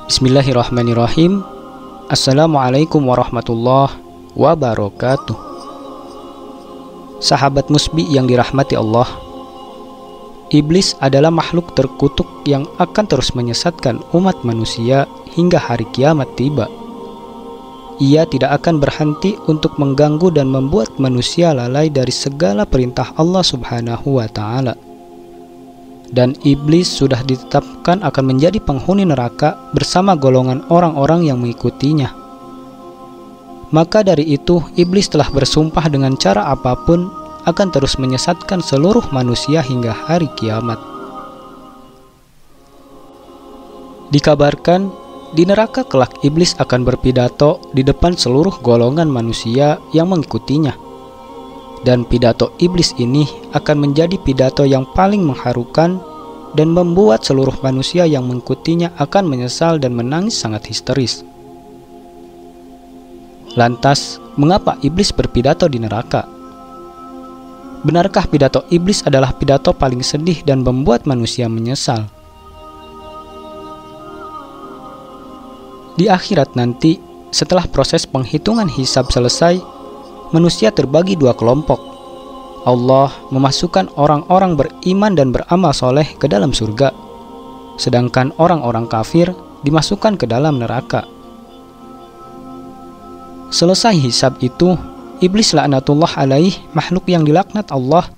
Bismillahirrahmanirrahim. Assalamualaikum warahmatullahi wabarakatuh. Sahabat musbi yang dirahmati Allah, iblis adalah makhluk terkutuk yang akan terus menyesatkan umat manusia hingga hari kiamat tiba. Ia tidak akan berhenti untuk mengganggu dan membuat manusia lalai dari segala perintah Allah Subhanahu wa Ta'ala. Dan iblis sudah ditetapkan akan menjadi penghuni neraka bersama golongan orang-orang yang mengikutinya. Maka dari itu, iblis telah bersumpah dengan cara apapun akan terus menyesatkan seluruh manusia hingga hari kiamat. Dikabarkan, di neraka kelak iblis akan berpidato di depan seluruh golongan manusia yang mengikutinya. Dan pidato iblis ini akan menjadi pidato yang paling mengharukan dan membuat seluruh manusia yang mengikutinya akan menyesal dan menangis sangat histeris. Lantas, mengapa iblis berpidato di neraka? Benarkah pidato iblis adalah pidato paling sedih dan membuat manusia menyesal? Di akhirat nanti, setelah proses penghitungan hisab selesai, manusia terbagi dua kelompok. Allah memasukkan orang-orang beriman dan beramal soleh ke dalam surga, sedangkan orang-orang kafir dimasukkan ke dalam neraka. Selesai hisab itu, iblis laknatullah alaih, makhluk yang dilaknat Allah,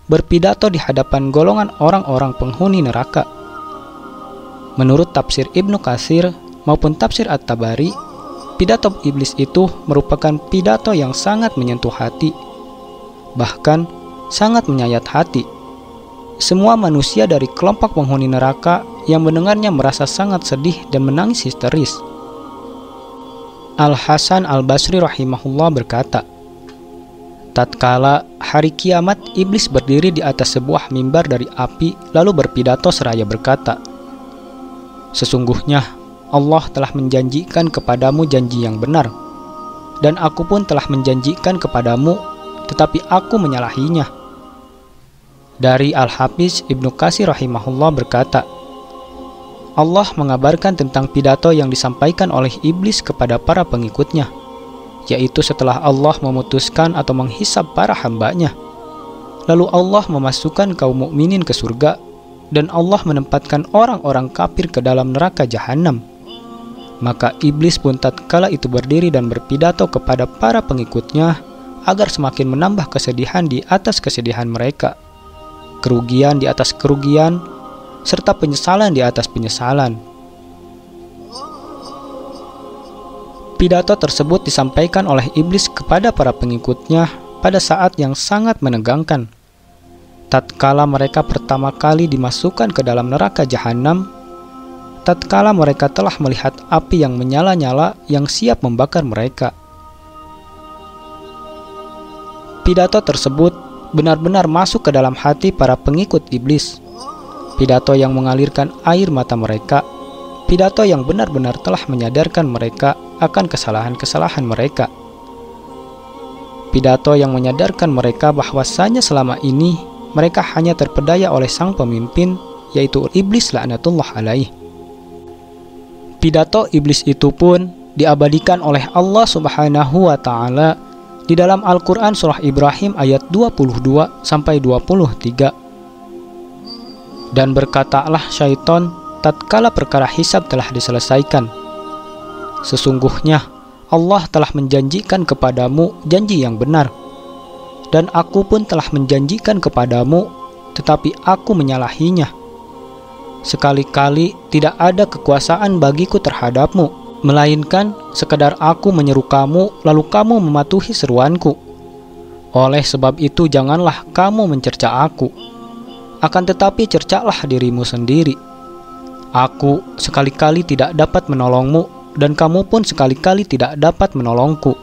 berpidato di hadapan golongan orang-orang penghuni neraka. Menurut tafsir Ibnu Katsir maupun tafsir At-Tabari, pidato iblis itu merupakan pidato yang sangat menyentuh hati, bahkan sangat menyayat hati. Semua manusia dari kelompok penghuni neraka yang mendengarnya merasa sangat sedih dan menangis histeris. Al-Hasan Al-Basri rahimahullah berkata, tatkala hari kiamat, iblis berdiri di atas sebuah mimbar dari api lalu berpidato seraya berkata, "Sesungguhnya Allah telah menjanjikan kepadamu janji yang benar, dan aku pun telah menjanjikan kepadamu, tetapi aku menyalahinya." Dari Al-Hafiz Ibnu Katsir rahimahullah berkata, Allah mengabarkan tentang pidato yang disampaikan oleh iblis kepada para pengikutnya, yaitu setelah Allah memutuskan atau menghisab para hambanya. Lalu Allah memasukkan kaum mukminin ke surga, dan Allah menempatkan orang-orang kafir ke dalam neraka jahanam. Maka iblis pun tatkala itu berdiri dan berpidato kepada para pengikutnya agar semakin menambah kesedihan di atas kesedihan mereka, kerugian di atas kerugian, serta penyesalan di atas penyesalan. Pidato tersebut disampaikan oleh iblis kepada para pengikutnya pada saat yang sangat menegangkan. Tatkala mereka pertama kali dimasukkan ke dalam neraka jahanam, tatkala mereka telah melihat api yang menyala-nyala yang siap membakar mereka. Pidato tersebut benar-benar masuk ke dalam hati para pengikut iblis. Pidato yang mengalirkan air mata mereka, pidato yang benar-benar telah menyadarkan mereka akan kesalahan-kesalahan mereka. Pidato yang menyadarkan mereka bahwasanya selama ini mereka hanya terpedaya oleh sang pemimpin, yaitu iblis laknatullah alaih. Pidato iblis itu pun diabadikan oleh Allah Subhanahu wa Ta'ala di dalam Al-Quran surah Ibrahim ayat 22-23. Dan berkatalah syaitan tatkala perkara hisab telah diselesaikan, "Sesungguhnya Allah telah menjanjikan kepadamu janji yang benar, dan aku pun telah menjanjikan kepadamu, tetapi aku menyalahinya. Sekali-kali tidak ada kekuasaan bagiku terhadapmu, melainkan sekadar aku menyeru kamu lalu kamu mematuhi seruanku. Oleh sebab itu janganlah kamu mencerca aku. Akan tetapi cercalah dirimu sendiri. Aku sekali-kali tidak dapat menolongmu, dan kamu pun sekali-kali tidak dapat menolongku.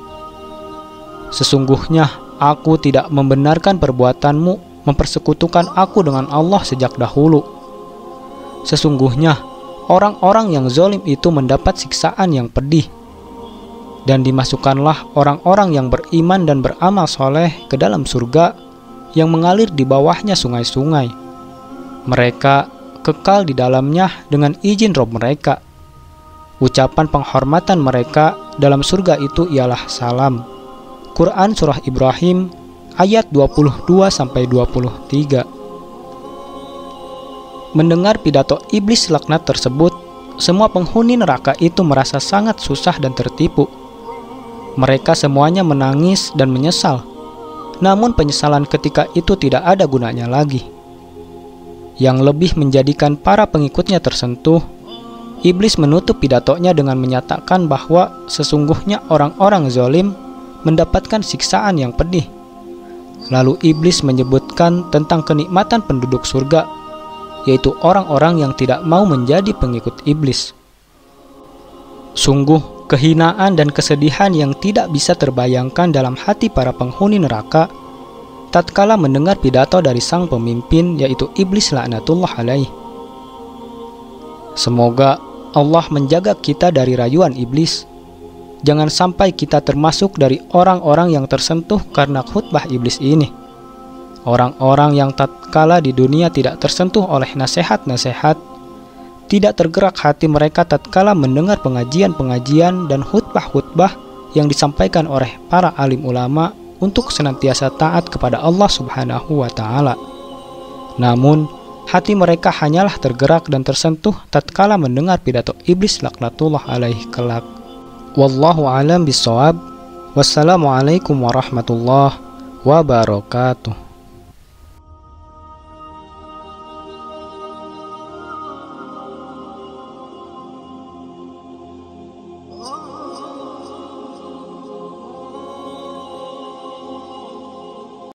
Sesungguhnya aku tidak membenarkan perbuatanmu mempersekutukan aku dengan Allah sejak dahulu. Sesungguhnya orang-orang yang zalim itu mendapat siksaan yang pedih. Dan dimasukkanlah orang-orang yang beriman dan beramal soleh ke dalam surga yang mengalir di bawahnya sungai-sungai. Mereka kekal di dalamnya dengan izin Rabb mereka. Ucapan penghormatan mereka dalam surga itu ialah salam. Quran Surah Ibrahim ayat 22-23. Mendengar pidato iblis laknat tersebut, semua penghuni neraka itu merasa sangat susah dan tertipu. Mereka semuanya menangis dan menyesal. Namun penyesalan ketika itu tidak ada gunanya lagi. Yang lebih menjadikan para pengikutnya tersentuh, iblis menutup pidatonya dengan menyatakan bahwa sesungguhnya orang-orang zalim mendapatkan siksaan yang pedih. Lalu iblis menyebutkan tentang kenikmatan penduduk surga, yaitu orang-orang yang tidak mau menjadi pengikut iblis. Sungguh kehinaan dan kesedihan yang tidak bisa terbayangkan dalam hati para penghuni neraka tatkala mendengar pidato dari sang pemimpin, yaitu iblis laknatullah alaih. Semoga Allah menjaga kita dari rayuan iblis. Jangan sampai kita termasuk dari orang-orang yang tersentuh karena khutbah iblis ini. Orang-orang yang tatkala di dunia tidak tersentuh oleh nasihat-nasihat, tidak tergerak hati mereka tatkala mendengar pengajian-pengajian dan khutbah-khutbah yang disampaikan oleh para alim ulama untuk senantiasa taat kepada Allah Subhanahu wa Ta'ala. Namun, hati mereka hanyalah tergerak dan tersentuh tatkala mendengar pidato iblis laknatullah alaih kelak. Wallahu alam bisawab. Wassalamualaikum warahmatullahi wabarakatuh.